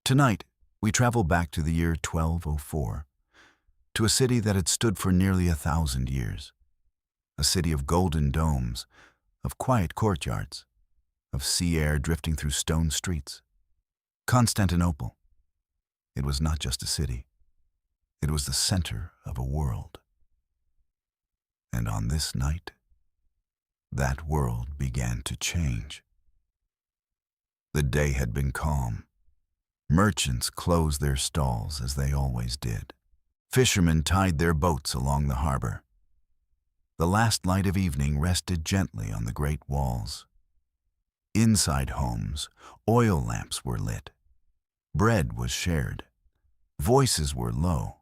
Tonight, we travel back to the year 1204, to a city that had stood for nearly 1,000 years. A city of golden domes, of quiet courtyards, of sea air drifting through stone streets. Constantinople. It was not just a city. It was the center of a world. And on this night, that world began to change. The day had been calm. Merchants closed their stalls as they always did. Fishermen tied their boats along the harbor. The last light of evening rested gently on the great walls. Inside homes, oil lamps were lit. Bread was shared. Voices were low.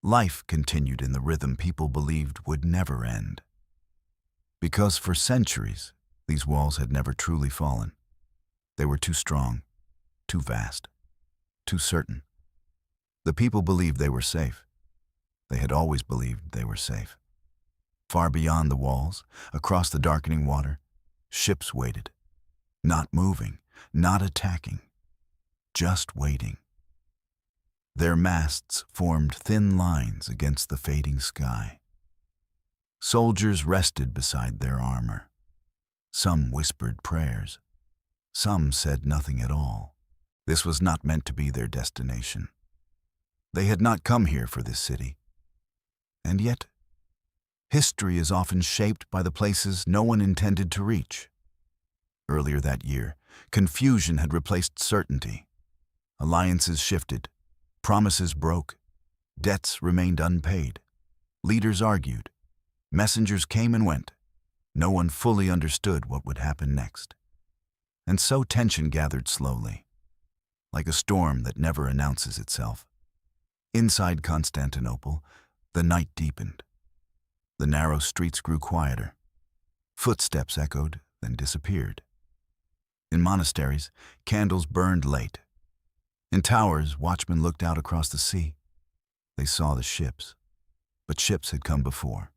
Life continued in the rhythm people believed would never end. Because for centuries, these walls had never truly fallen. They were too strong, too vast, too certain. The people believed they were safe. They had always believed they were safe. Far beyond the walls, across the darkening water, ships waited, not moving, not attacking, just waiting. Their masts formed thin lines against the fading sky. Soldiers rested beside their armor. Some whispered prayers. Some said nothing at all. This was not meant to be their destination. They had not come here for this city. And yet, history is often shaped by the places no one intended to reach. Earlier that year, confusion had replaced certainty. Alliances shifted. Promises broke. Debts remained unpaid. Leaders argued. Messengers came and went. No one fully understood what would happen next. And so tension gathered slowly, like a storm that never announces itself. Inside Constantinople, the night deepened. The narrow streets grew quieter. Footsteps echoed, then disappeared. In monasteries, candles burned late. In towers, watchmen looked out across the sea. They saw the ships, but ships had come before.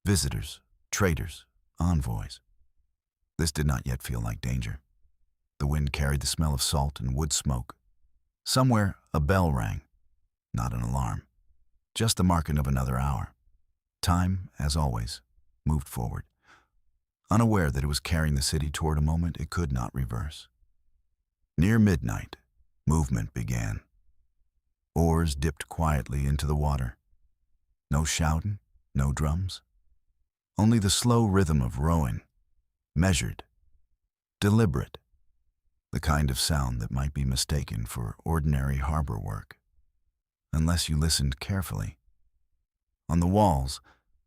Visitors, traders, envoys. This did not yet feel like danger. The wind carried the smell of salt and wood smoke. Somewhere, a bell rang. Not an alarm, just the marking of another hour. Time, as always, moved forward, unaware that it was carrying the city toward a moment it could not reverse. Near midnight, movement began. Oars dipped quietly into the water. No shouting, no drums. Only the slow rhythm of rowing, measured, deliberate, the kind of sound that might be mistaken for ordinary harbor work, unless you listened carefully. On the walls,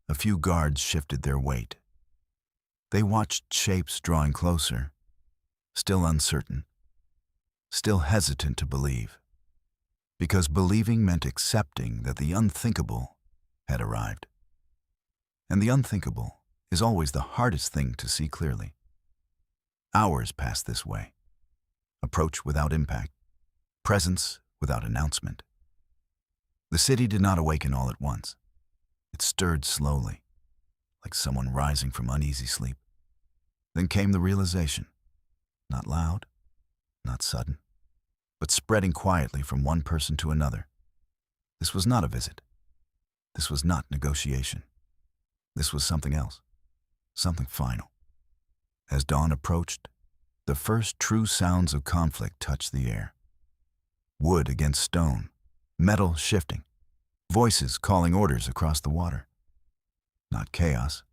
a few guards shifted their weight. They watched shapes drawing closer, still uncertain, still hesitant to believe, because believing meant accepting that the unthinkable had arrived. And the unthinkable is always the hardest thing to see clearly. Hours passed this way. Approach without impact, presence without announcement. The city did not awaken all at once. It stirred slowly, like someone rising from uneasy sleep. Then came the realization, not loud, not sudden, but spreading quietly from one person to another. This was not a visit. This was not negotiation. This was something else, something final. As dawn approached, the first true sounds of conflict touched the air. Wood against stone, metal shifting, voices calling orders across the water. Not chaos,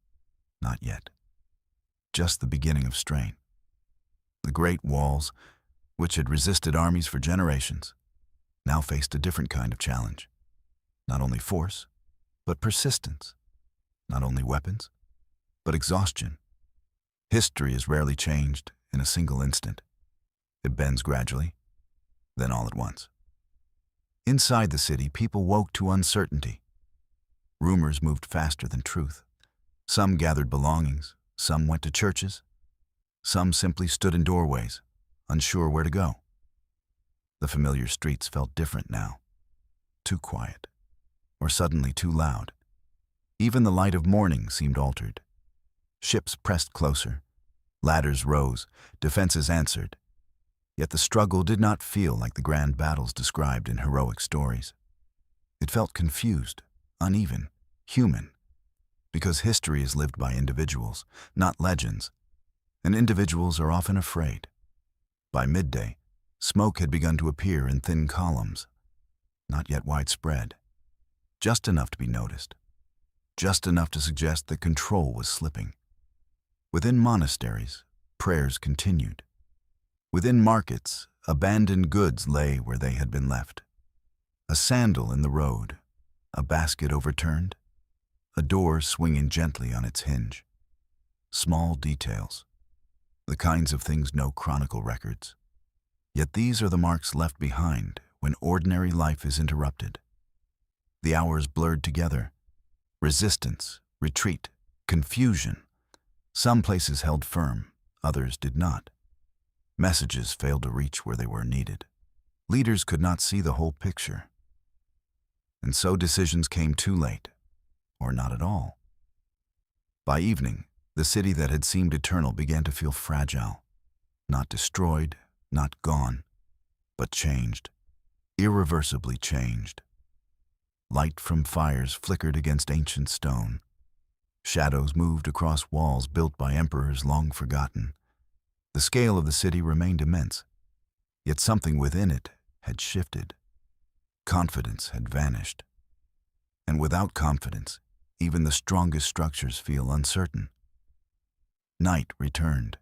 not yet. Just the beginning of strain. The great walls, which had resisted armies for generations, now faced a different kind of challenge. Not only force, but persistence. Not only weapons, but exhaustion. History is rarely changed in a single instant. It bends gradually, then all at once. Inside the city, people woke to uncertainty. Rumors moved faster than truth. Some gathered belongings, some went to churches, some simply stood in doorways, unsure where to go. The familiar streets felt different now, too quiet, or suddenly too loud. Even the light of morning seemed altered. Ships pressed closer. Ladders rose. Defenses answered. Yet the struggle did not feel like the grand battles described in heroic stories. It felt confused, uneven, human, because history is lived by individuals, not legends, and individuals are often afraid. By midday, smoke had begun to appear in thin columns, not yet widespread, just enough to be noticed, just enough to suggest that control was slipping. Within monasteries, prayers continued. Within markets, abandoned goods lay where they had been left. A sandal in the road, a basket overturned, a door swinging gently on its hinge. Small details, the kinds of things no chronicle records. Yet these are the marks left behind when ordinary life is interrupted. The hours blurred together. Resistance, retreat, confusion. Some places held firm, others did not. Messages failed to reach where they were needed. Leaders could not see the whole picture. And so decisions came too late, or not at all. By evening, the city that had seemed eternal began to feel fragile. Not destroyed, not gone, but changed, irreversibly changed. Light from fires flickered against ancient stone. Shadows moved across walls built by emperors long forgotten. The scale of the city remained immense, yet something within it had shifted. Confidence had vanished. And without confidence, even the strongest structures feel uncertain. Night returned.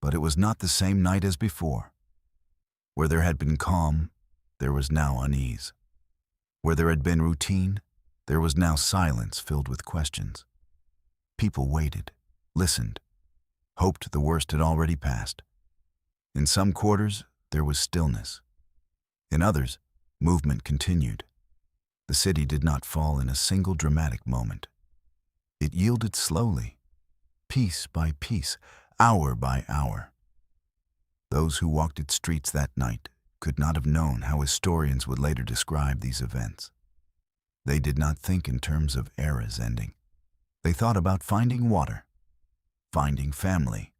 But it was not the same night as before. Where there had been calm, there was now unease. Where there had been routine, there was now silence filled with questions. People waited, listened, hoped the worst had already passed. In some quarters, there was stillness. In others, movement continued. The city did not fall in a single dramatic moment. It yielded slowly, piece by piece, hour by hour. Those who walked its streets that night could not have known how historians would later describe these events. They did not think in terms of eras ending. They thought about finding water, finding family,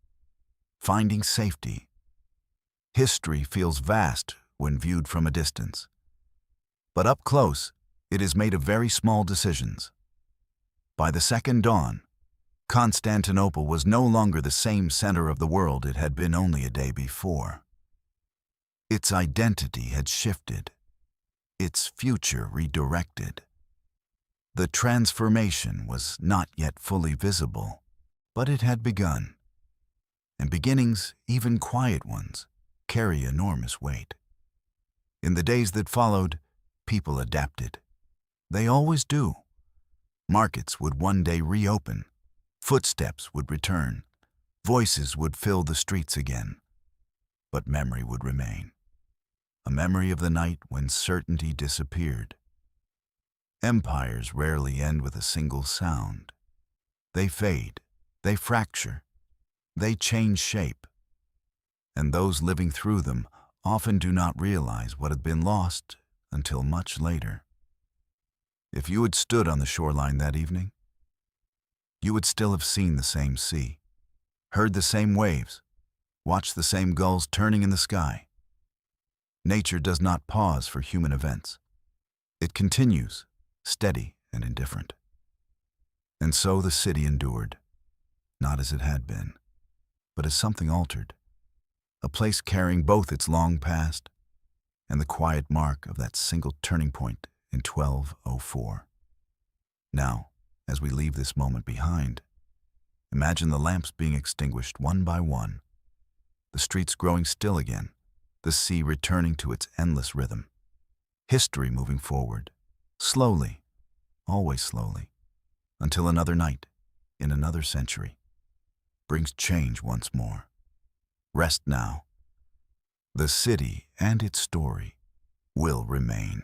finding safety. History feels vast when viewed from a distance. But up close, it is made of very small decisions. By the second dawn, Constantinople was no longer the same center of the world it had been only a day before. Its identity had shifted, its future redirected. The transformation was not yet fully visible, but it had begun. And beginnings, even quiet ones, carry enormous weight. In the days that followed, people adapted. They always do. Markets would one day reopen. Footsteps would return. Voices would fill the streets again. But memory would remain. A memory of the night when certainty disappeared. Empires rarely end with a single sound. They fade. They fracture. They change shape. And those living through them often do not realize what had been lost until much later. If you had stood on the shoreline that evening, you would still have seen the same sea, heard the same waves, watched the same gulls turning in the sky. Nature does not pause for human events. It continues, steady and indifferent. And so the city endured, not as it had been, but as something altered, a place carrying both its long past and the quiet mark of that single turning point in 1204. Now, as we leave this moment behind, imagine the lamps being extinguished one by one, the streets growing still again, the sea returning to its endless rhythm, history moving forward, slowly, always slowly, until another night, in another century, brings change once more. Rest now. The city and its story will remain.